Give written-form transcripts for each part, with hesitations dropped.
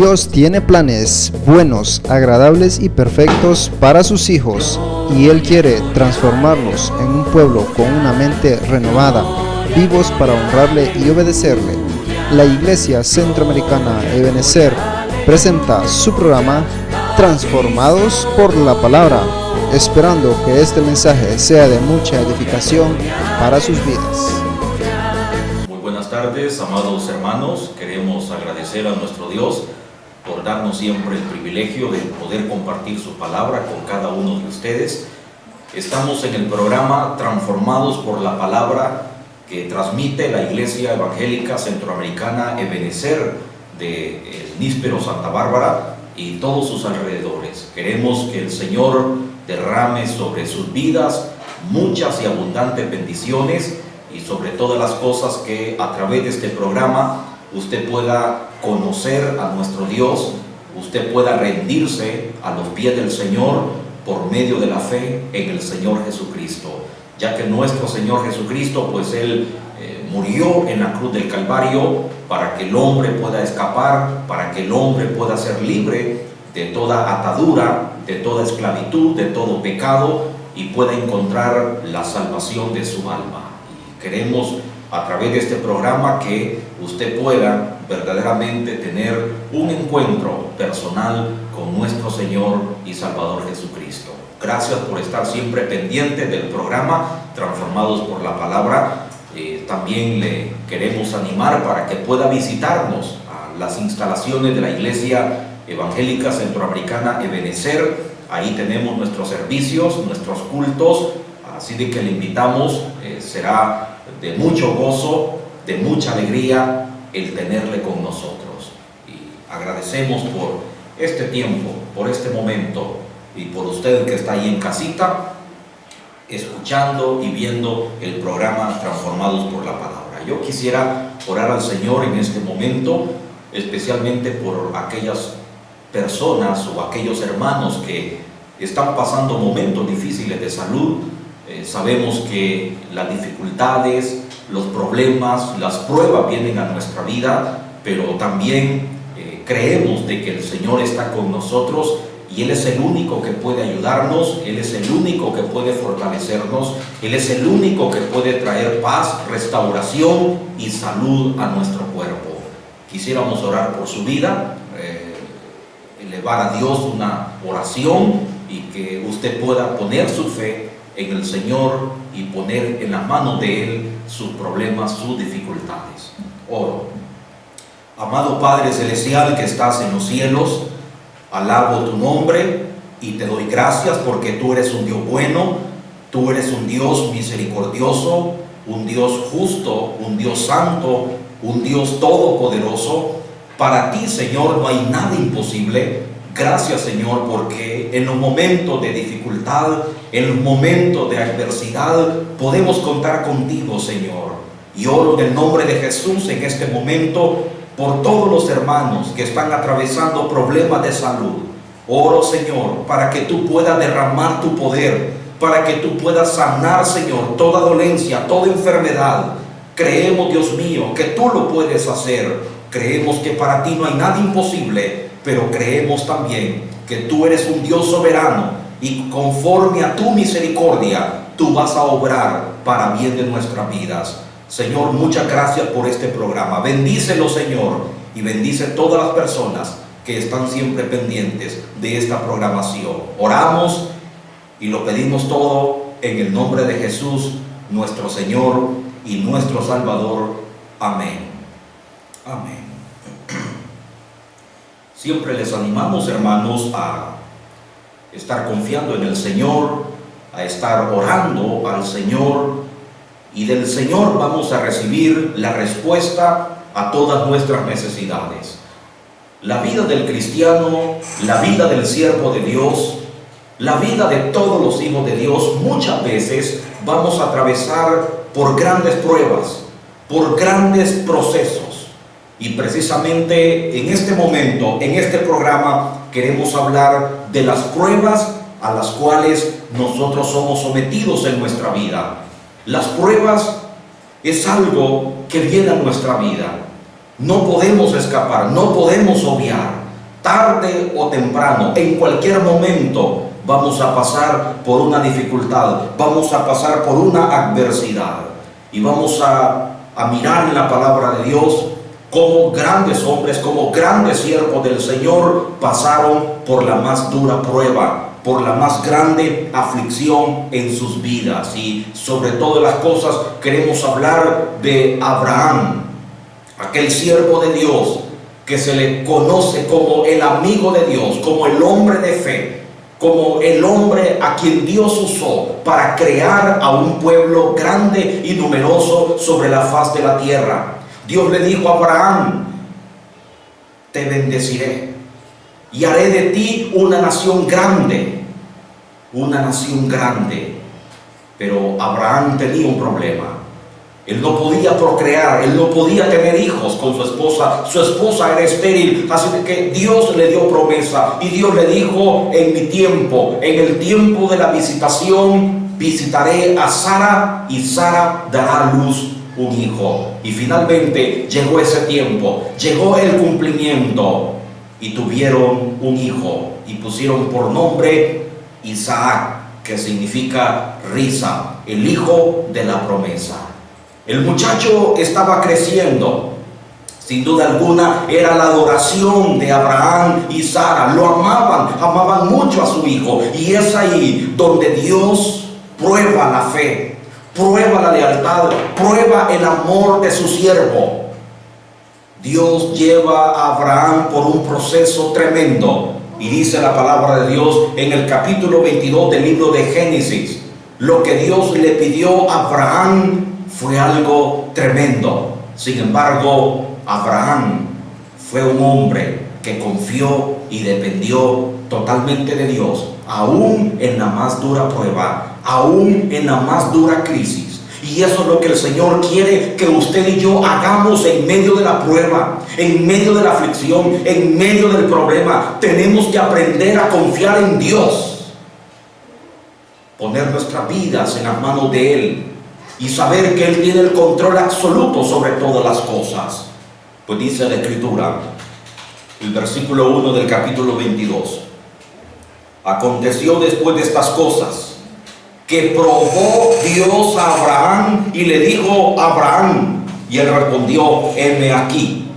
Dios tiene planes buenos, agradables y perfectos para sus hijos, y Él quiere transformarlos en un pueblo con una mente renovada, vivos para honrarle y obedecerle. La Iglesia Centroamericana Ebenecer presenta su programa Transformados por la Palabra, esperando que este mensaje sea de mucha edificación para sus vidas. Muy buenas tardes, amados hermanos. Queremos agradecer a nuestro Dios por darnos siempre el privilegio de poder compartir su palabra con cada uno de ustedes. Estamos en el programa Transformados por la Palabra que transmite la Iglesia Evangélica Centroamericana Ebenecer de Níspero, Santa Bárbara y todos sus alrededores. Queremos que el Señor derrame sobre sus vidas muchas y abundantes bendiciones, y sobre todas las cosas que a través de este programa usted pueda conocer a nuestro Dios, usted pueda rendirse a los pies del Señor por medio de la fe en el Señor Jesucristo, ya que nuestro Señor Jesucristo, pues Él murió en la cruz del Calvario para que el hombre pueda escapar, para que el hombre pueda ser libre de toda atadura, de toda esclavitud, de todo pecado, y pueda encontrar la salvación de su alma. Y queremos a través de este programa que usted pueda verdaderamente tener un encuentro personal con nuestro Señor y Salvador Jesucristo. Gracias por estar siempre pendiente del programa Transformados por la Palabra. También le queremos animar para que pueda visitarnos a las instalaciones de la Iglesia Evangélica Centroamericana Ebenecer. Ahí tenemos nuestros servicios, nuestros cultos, así de que le invitamos. Será de mucho gozo, de mucha alegría el tenerle con nosotros. Y agradecemos por este tiempo, por este momento, y por usted que está ahí en casita, escuchando y viendo el programa Transformados por la Palabra. Yo quisiera orar al Señor en este momento, especialmente por aquellas personas o aquellos hermanos que están pasando momentos difíciles de salud. Sabemos que las dificultades, los problemas, las pruebas vienen a nuestra vida, pero también creemos de que el Señor está con nosotros y Él es el único que puede ayudarnos, Él es el único que puede fortalecernos, Él es el único que puede traer paz, restauración y salud a nuestro cuerpo. Quisiéramos orar por su vida, elevar a Dios una oración, y que usted pueda poner su fe en el Señor y poner en las manos de Él sus problemas, sus dificultades. Oro. Amado Padre Celestial que estás en los cielos, alabo tu nombre y te doy gracias porque tú eres un Dios bueno, tú eres un Dios misericordioso, un Dios justo, un Dios santo, un Dios todopoderoso. Para ti, Señor, no hay nada imposible. Gracias, Señor, porque en los momentos de dificultad, en los momentos de adversidad, podemos contar contigo, Señor. Y oro en el nombre de Jesús en este momento por todos los hermanos que están atravesando problemas de salud. Oro, Señor, para que tú puedas derramar tu poder, para que tú puedas sanar, Señor, toda dolencia, toda enfermedad. Creemos, Dios mío, que tú lo puedes hacer. Creemos que para ti no hay nada imposible, pero creemos también que tú eres un Dios soberano y conforme a tu misericordia, tú vas a obrar para bien de nuestras vidas. Señor, muchas gracias por este programa. Bendícelo, Señor, y bendice todas las personas que están siempre pendientes de esta programación. Oramos y lo pedimos todo en el nombre de Jesús, nuestro Señor y nuestro Salvador. Amén. Amén. Siempre les animamos, hermanos, a estar confiando en el Señor, a estar orando al Señor, y del Señor vamos a recibir la respuesta a todas nuestras necesidades. La vida del cristiano, la vida del siervo de Dios, la vida de todos los hijos de Dios, muchas veces vamos a atravesar por grandes pruebas, por grandes procesos. Y precisamente en este momento, en este programa, queremos hablar de las pruebas a las cuales nosotros somos sometidos en nuestra vida. Las pruebas es algo que viene a nuestra vida. No podemos escapar, no podemos obviar. Tarde o temprano, en cualquier momento, vamos a pasar por una dificultad, vamos a pasar por una adversidad. Y vamos a mirar en la palabra de Dios cómo grandes hombres, como grandes siervos del Señor pasaron por la más dura prueba, por la más grande aflicción en sus vidas. Y sobre todas las cosas queremos hablar de Abraham, aquel siervo de Dios que se le conoce como el amigo de Dios, como el hombre de fe, como el hombre a quien Dios usó para crear a un pueblo grande y numeroso sobre la faz de la tierra. Dios le dijo a Abraham: te bendeciré y haré de ti una nación grande, una nación grande. Pero Abraham tenía un problema. Él no podía procrear, él no podía tener hijos con su esposa era estéril, así que Dios le dio promesa y Dios le dijo: en mi tiempo, en el tiempo de la visitación, visitaré a Sara y Sara dará a luz un hijo. Y finalmente llegó ese tiempo, llegó el cumplimiento y tuvieron un hijo y pusieron por nombre Isaac, que significa risa, el hijo de la promesa. El muchacho estaba creciendo. Sin duda alguna era la adoración de Abraham y Sara. Lo amaban mucho a su hijo. Y es ahí donde Dios prueba la fe, prueba la lealtad, prueba el amor de su siervo. Dios lleva a Abraham por un proceso tremendo. Y dice la palabra de Dios en el capítulo 22 del libro de Génesis: lo que Dios le pidió a Abraham fue algo tremendo. Sin embargo, Abraham fue un hombre que confió y dependió totalmente de Dios, aún en la más dura prueba, aún en la más dura crisis. Y eso es lo que el Señor quiere que usted y yo hagamos en medio de la prueba, en medio de la aflicción, en medio del problema. Tenemos que aprender a confiar en Dios, poner nuestras vidas en las manos de Él y saber que Él tiene el control absoluto sobre todas las cosas. Pues dice la Escritura, el versículo 1 del capítulo 22: aconteció después de estas cosas que probó Dios a Abraham y le dijo: Abraham. Y él respondió: heme aquí.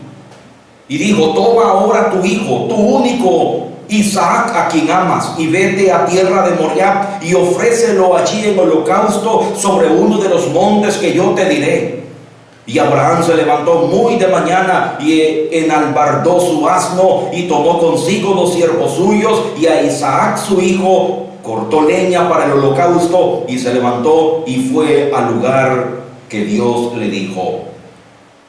Y dijo: toma ahora tu hijo, tu único Isaac, a quien amas, y vete a tierra de Moriah y ofrécelo allí en holocausto sobre uno de los montes que yo te diré. Y Abraham se levantó muy de mañana y enalbardó su asno y tomó consigo 2 siervos suyos y a Isaac su hijo, cortó leña para el holocausto y se levantó y fue al lugar que Dios le dijo.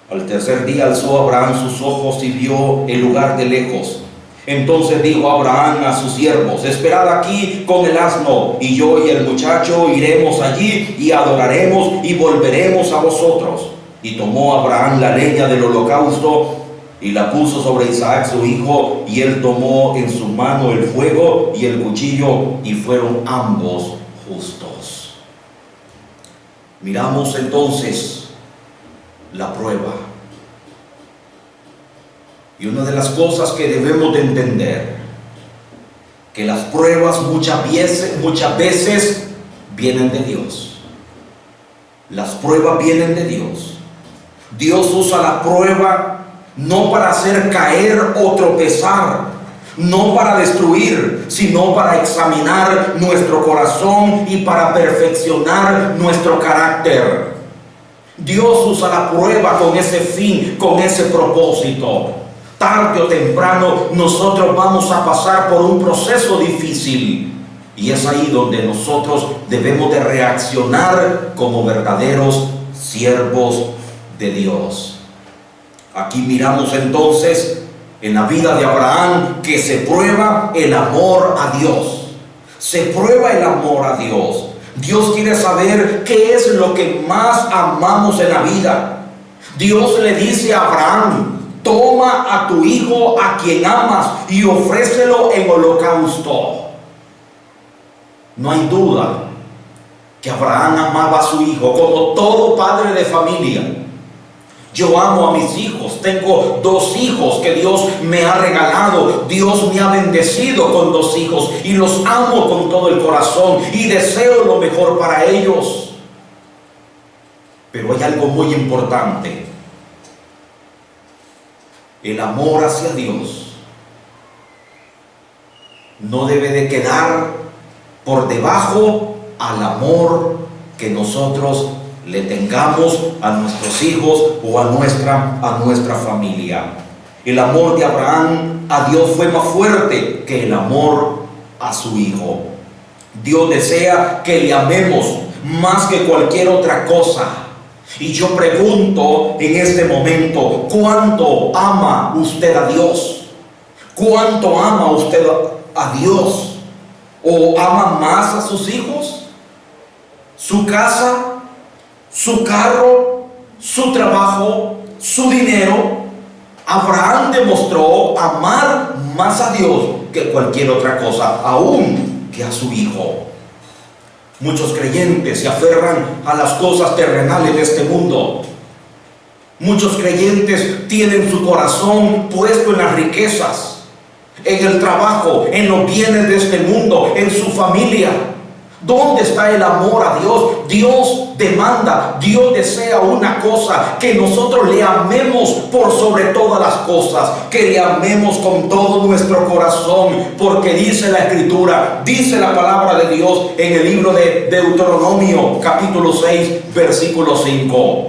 Al tercer día alzó Abraham sus ojos y vio el lugar de lejos. Entonces dijo Abraham a sus siervos: esperad aquí con el asno, y yo y el muchacho iremos allí y adoraremos y volveremos a vosotros. Y tomó Abraham la leña del holocausto y la puso sobre Isaac su hijo, y él tomó en su mano el fuego y el cuchillo, y fueron ambos justos. Miramos entonces la prueba. Y una de las cosas que debemos de entender, que las pruebas muchas veces vienen de Dios. Las pruebas vienen de Dios. Dios usa la prueba no para hacer caer o tropezar, no para destruir, sino para examinar nuestro corazón y para perfeccionar nuestro carácter. Dios usa la prueba con ese fin, con ese propósito. Tarde o temprano nosotros vamos a pasar por un proceso difícil, y es ahí donde nosotros debemos de reaccionar como verdaderos siervos de Dios. Aquí miramos entonces en la vida de Abraham que se prueba el amor a Dios. Se prueba el amor a Dios. Dios quiere saber qué es lo que más amamos en la vida. Dios le dice a Abraham: toma a tu hijo a quien amas y ofrécelo en holocausto. No hay duda que Abraham amaba a su hijo como todo padre de familia. Yo amo a mis hijos, tengo 2 hijos que Dios me ha regalado, Dios me ha bendecido con 2 hijos y los amo con todo el corazón y deseo lo mejor para ellos. Pero hay algo muy importante: el amor hacia Dios no debe de quedar por debajo al amor que nosotros le tengamos a nuestros hijos o a nuestra familia. El amor de Abraham a Dios fue más fuerte que el amor a su hijo. Dios desea que le amemos más que cualquier otra cosa. Y yo pregunto en este momento: ¿cuánto ama usted a Dios? ¿Cuánto ama usted a Dios? ¿O ama más a sus hijos? ¿Su casa? ¿Su carro? ¿Su trabajo? ¿Su dinero? Abraham demostró amar más a Dios que cualquier otra cosa, aún que a su hijo. Muchos creyentes se aferran a las cosas terrenales de este mundo. Muchos creyentes tienen su corazón puesto en las riquezas, en el trabajo, en los bienes de este mundo, en su familia. ¿Dónde está el amor a Dios? Dios demanda, Dios desea una cosa: que nosotros le amemos por sobre todas las cosas, que le amemos con todo nuestro corazón, porque dice la Escritura, dice la palabra de Dios en el libro de Deuteronomio, capítulo 6, versículo 5.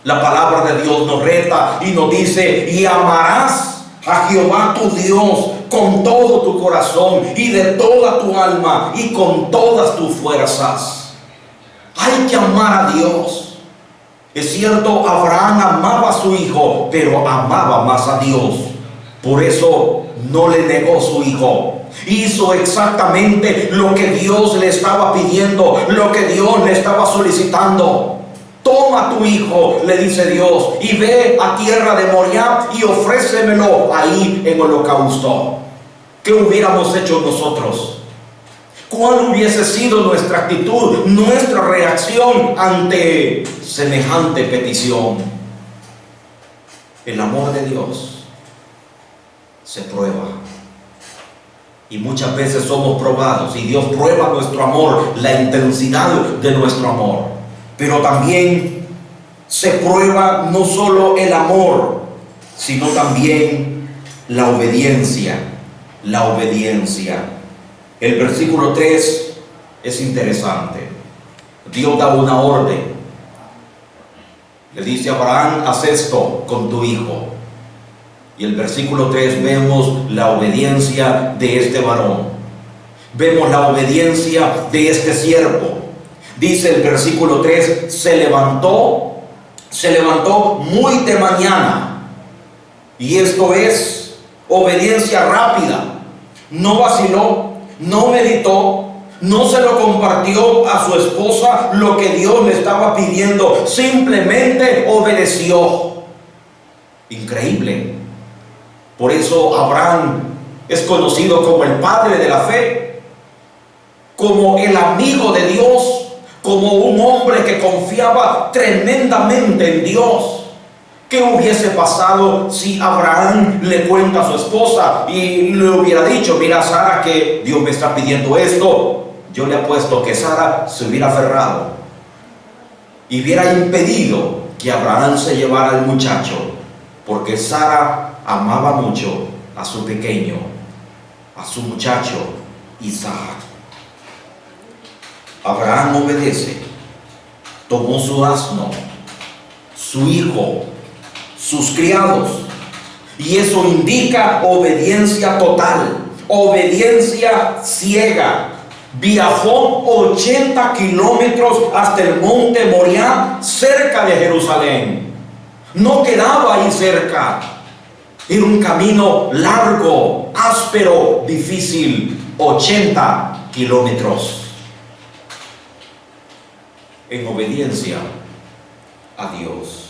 La palabra de Dios nos reta y nos dice: y amarás a Jehová tu Dios con todo tu corazón y de toda tu alma y con todas tus fuerzas. Hay que amar a Dios. Es cierto, Abraham amaba a su hijo, pero amaba más a Dios. Por eso no le negó su hijo. Hizo exactamente lo que Dios le estaba pidiendo, lo que Dios le estaba solicitando. Toma tu hijo, le dice Dios, y ve a tierra de Moriah y ofrécemelo ahí en holocausto. ¿Qué hubiéramos hecho nosotros? ¿Cuál hubiese sido nuestra actitud, nuestra reacción ante semejante petición? El amor de Dios se prueba. Y muchas veces somos probados y Dios prueba nuestro amor, la intensidad de nuestro amor. Pero también se prueba no solo el amor, sino también la obediencia. La obediencia. El versículo 3 es interesante. Dios da una orden. Le dice a Abraham: haz esto con tu hijo. Y el versículo 3 vemos la obediencia de este varón. Vemos la obediencia de este siervo. Dice el versículo 3: se levantó muy de mañana. Y esto es obediencia rápida. No vaciló, no meditó, no se lo compartió a su esposa lo que Dios le estaba pidiendo. Simplemente obedeció. Increíble. Por eso Abraham es conocido como el padre de la fe, como el amigo de Dios, como un hombre que confiaba tremendamente en Dios. ¿Qué hubiese pasado si Abraham le cuenta a su esposa y le hubiera dicho: mira, Sara, que Dios me está pidiendo esto? Yo le apuesto que Sara se hubiera aferrado y hubiera impedido que Abraham se llevara al muchacho, porque Sara amaba mucho a su pequeño, a su muchacho Isaac. Abraham obedece, tomó su asno, su hijo, sus criados, y eso indica obediencia total, obediencia ciega. Viajó 80 kilómetros hasta el monte Moriah, cerca de Jerusalén. No quedaba ahí cerca. Era un camino largo, áspero, difícil. 80 kilómetros. En obediencia a Dios.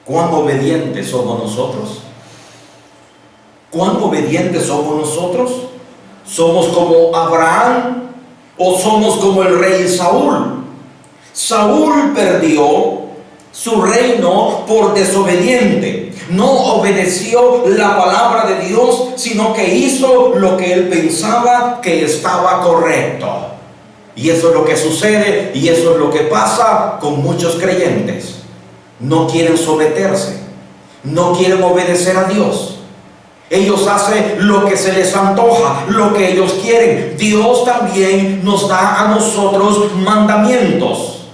¿Cuán obedientes somos nosotros? ¿Cuán obedientes somos nosotros? ¿Somos como Abraham o somos como el rey Saúl? Saúl perdió su reino por desobediente. No obedeció la palabra de Dios, sino que hizo lo que él pensaba que estaba correcto. Y eso es lo que sucede, y eso es lo que pasa con muchos creyentes. No quieren someterse, no quieren obedecer a Dios. Ellos hacen lo que se les antoja, lo que ellos quieren. Dios también nos da a nosotros mandamientos,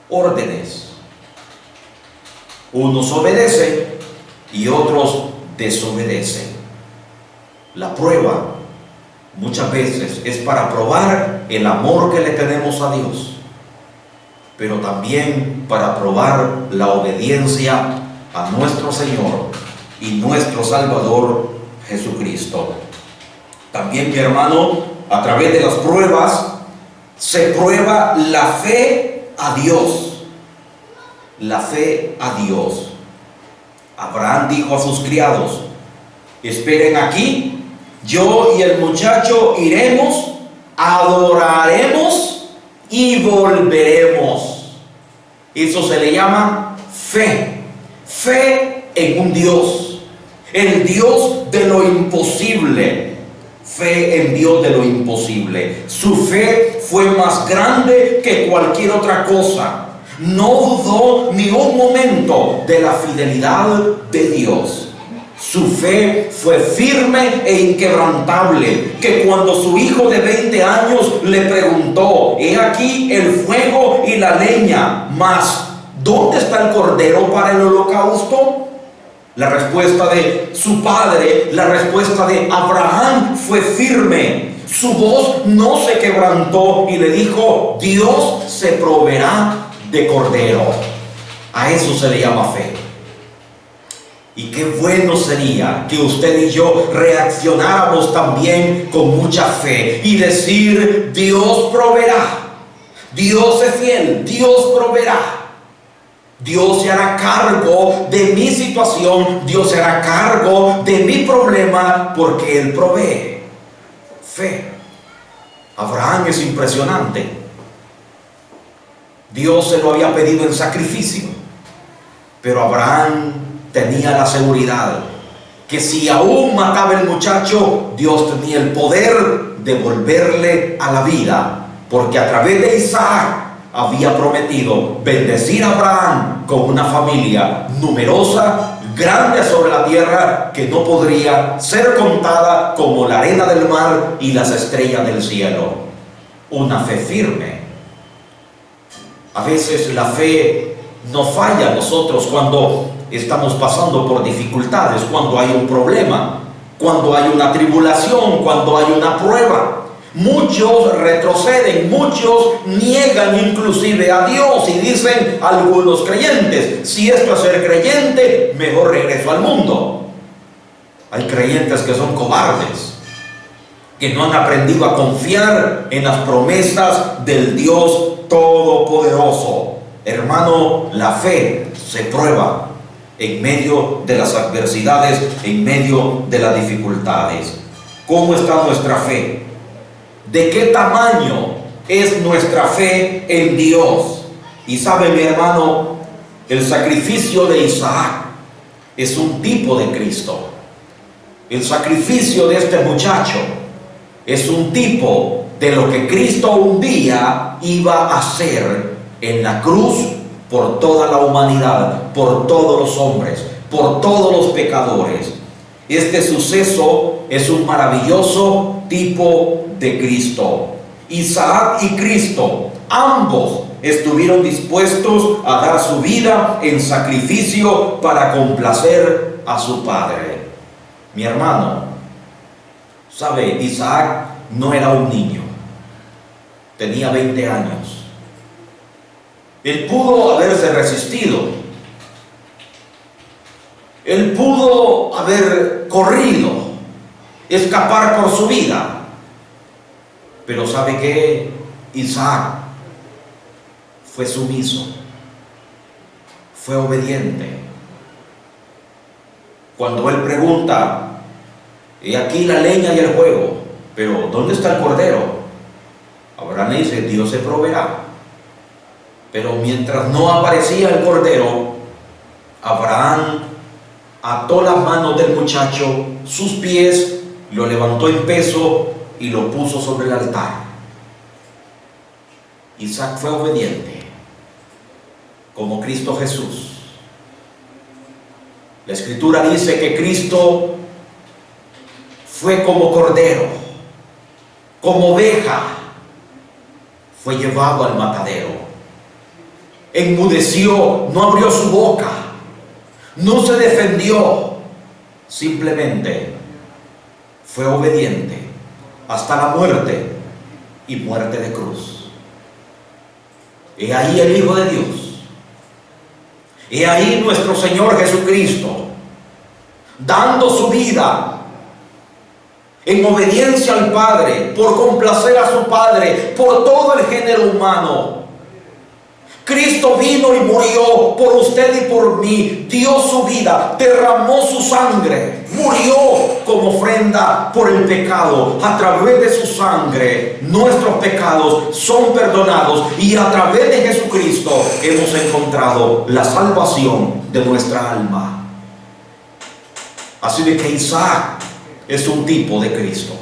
órdenes. Unos obedecen y otros desobedecen. La prueba muchas veces es para probar el amor que le tenemos a Dios, pero también para probar la obediencia a nuestro Señor y nuestro Salvador Jesucristo. También, mi hermano, a través de las pruebas se prueba la fe a Dios. La fe a Dios. Abraham dijo a sus criados: esperen aquí, yo y el muchacho iremos, adoraremos y volveremos. Eso se le llama fe. Fe en un Dios, el Dios de lo imposible. Fe en Dios de lo imposible. Su fe fue más grande que cualquier otra cosa. No dudó ni un momento de la fidelidad de Dios. Su fe fue firme e inquebrantable, que cuando su hijo de 20 años le preguntó: he aquí el fuego y la leña, mas ¿dónde está el cordero para el holocausto? La respuesta de su padre, la respuesta de Abraham fue firme. Su voz no se quebrantó y le dijo: Dios se proveerá de cordero. A eso se le llama fe. Y qué bueno sería que usted y yo reaccionáramos también con mucha fe y decir: Dios proveerá, Dios es fiel, Dios proveerá. Dios se hará cargo de mi situación, Dios se hará cargo de mi problema, porque Él provee. Fe. Abraham es impresionante. Dios se lo había pedido en sacrificio, pero Abraham tenía la seguridad que si aún mataba el muchacho, Dios tenía el poder de volverle a la vida, porque a través de Isaac había prometido bendecir a Abraham con una familia numerosa, grande sobre la tierra, que no podría ser contada como la arena del mar y las estrellas del cielo. Una fe firme. A veces la fe nos falla a nosotros cuando estamos pasando por dificultades, cuando hay un problema, cuando hay una tribulación, cuando hay una prueba. Muchos retroceden, muchos niegan inclusive a Dios y dicen algunos creyentes: si esto es ser creyente, mejor regreso al mundo. Hay creyentes que son cobardes, que no han aprendido a confiar en las promesas del Dios Todopoderoso. Hermano, la fe se prueba en medio de las adversidades, en medio de las dificultades. ¿Cómo está nuestra fe? ¿De qué tamaño es nuestra fe en Dios? Y sabe, mi hermano, el sacrificio de Isaac es un tipo de Cristo. El sacrificio de este muchacho es un tipo de lo que Cristo un día iba a hacer en la cruz por toda la humanidad, por todos los hombres, por todos los pecadores. Este suceso es un maravilloso tipo de Cristo. Isaac y Cristo, ambos estuvieron dispuestos a dar su vida en sacrificio para complacer a su padre. Mi hermano, sabe, Isaac no era un niño, tenía 20 años. Él pudo haberse resistido, él pudo haber corrido, escapar por su vida. Pero ¿sabe qué? Isaac fue sumiso, fue obediente. Cuando él pregunta: he aquí la leña y el fuego, pero ¿dónde está el cordero? Abraham le dice: Dios se proveerá. Pero mientras no aparecía el cordero, Abraham ató las manos del muchacho, sus pies, lo levantó en peso y lo puso sobre el altar. Isaac fue obediente, como Cristo Jesús. La Escritura dice que Cristo fue como cordero, como oveja, fue llevado al matadero. Enmudeció, no abrió su boca, no se defendió, simplemente fue obediente hasta la muerte, y muerte de cruz. He ahí el Hijo de Dios. He ahí nuestro Señor Jesucristo, dando su vida en obediencia al Padre, por complacer a su Padre, por todo el género humano. Cristo vino y murió por usted y por mí, dio su vida, derramó su sangre, murió como ofrenda por el pecado. A través de su sangre, nuestros pecados son perdonados, y a través de Jesucristo hemos encontrado la salvación de nuestra alma. Así de que Isaac es un tipo de Cristo.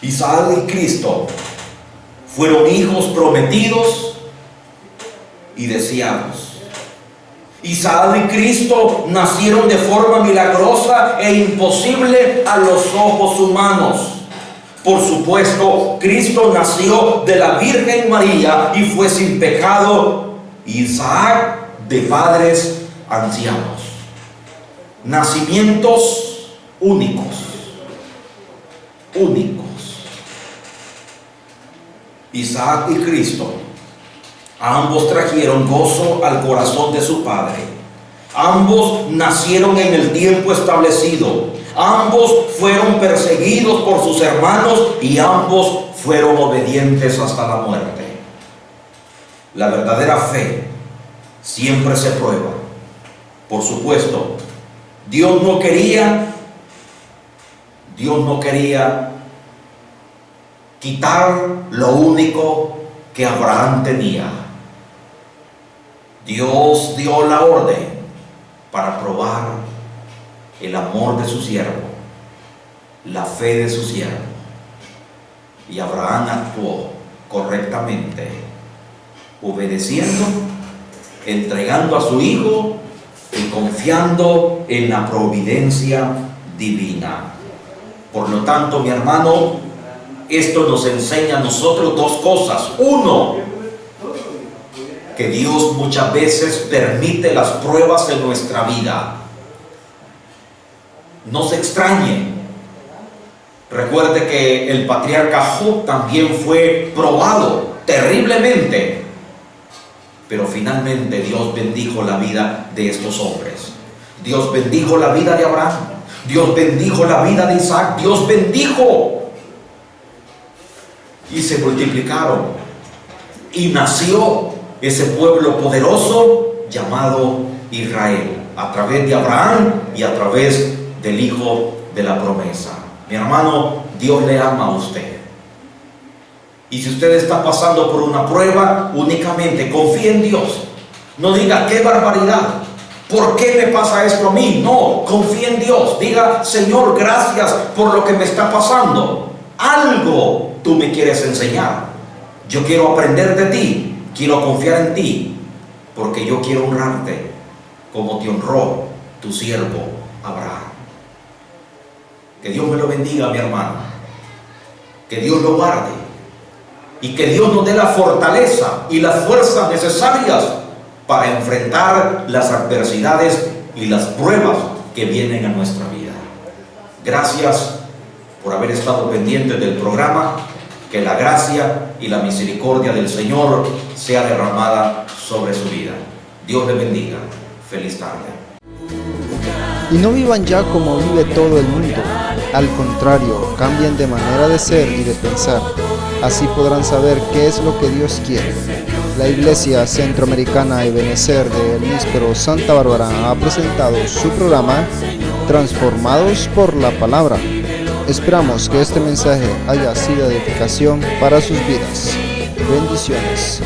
Isaac y Cristo fueron hijos prometidos y deseados. Isaac y Cristo nacieron de forma milagrosa e imposible a los ojos humanos. Por supuesto, Cristo nació de la Virgen María y fue sin pecado. Isaac de padres ancianos. Nacimientos únicos. Isaac y Cristo, ambos trajeron gozo al corazón de su padre. Ambos nacieron en el tiempo establecido. Ambos fueron perseguidos por sus hermanos y ambos fueron obedientes hasta la muerte. La verdadera fe siempre se prueba. Por supuesto, Dios no quería quitar lo único que Abraham tenía. Dios dio la orden para probar el amor de su siervo, la fe de su siervo. Y Abraham actuó correctamente, obedeciendo, entregando a su hijo y confiando en la providencia divina. Por lo tanto, mi hermano, esto nos enseña a nosotros dos cosas. Uno, que Dios muchas veces permite las pruebas en nuestra vida. No se extrañe. Recuerde que el patriarca Job también fue probado terriblemente, pero finalmente Dios bendijo la vida de estos hombres. Dios bendijo la vida de Abraham, Dios bendijo la vida de Isaac, Dios bendijo, y se multiplicaron, y nació ese pueblo poderoso llamado Israel, a través de Abraham y a través del Hijo de la promesa. Mi hermano, Dios le ama a usted. Y si usted está pasando por una prueba, únicamente confíe en Dios. No diga, qué barbaridad, ¿por qué me pasa esto a mí? No, confíe en Dios. Diga, Señor, gracias por lo que me está pasando. Algo tú me quieres enseñar. Yo quiero aprender de ti, quiero confiar en ti, porque yo quiero honrarte como te honró tu siervo Abraham. Que Dios me lo bendiga, mi hermano. Que Dios lo guarde. Y que Dios nos dé la fortaleza y las fuerzas necesarias para enfrentar las adversidades y las pruebas que vienen a nuestra vida. Gracias por haber estado pendientes del programa. Que la gracia y la misericordia del Señor sea derramada sobre su vida. Dios le bendiga. Feliz tarde. Y no vivan ya como vive todo el mundo. Al contrario, cambien de manera de ser y de pensar. Así podrán saber qué es lo que Dios quiere. La Iglesia Centroamericana Ebenezer de El Níspero, Santa Bárbara, ha presentado su programa Transformados por la Palabra. Esperamos que este mensaje haya sido de edificación para sus vidas. Bendiciones.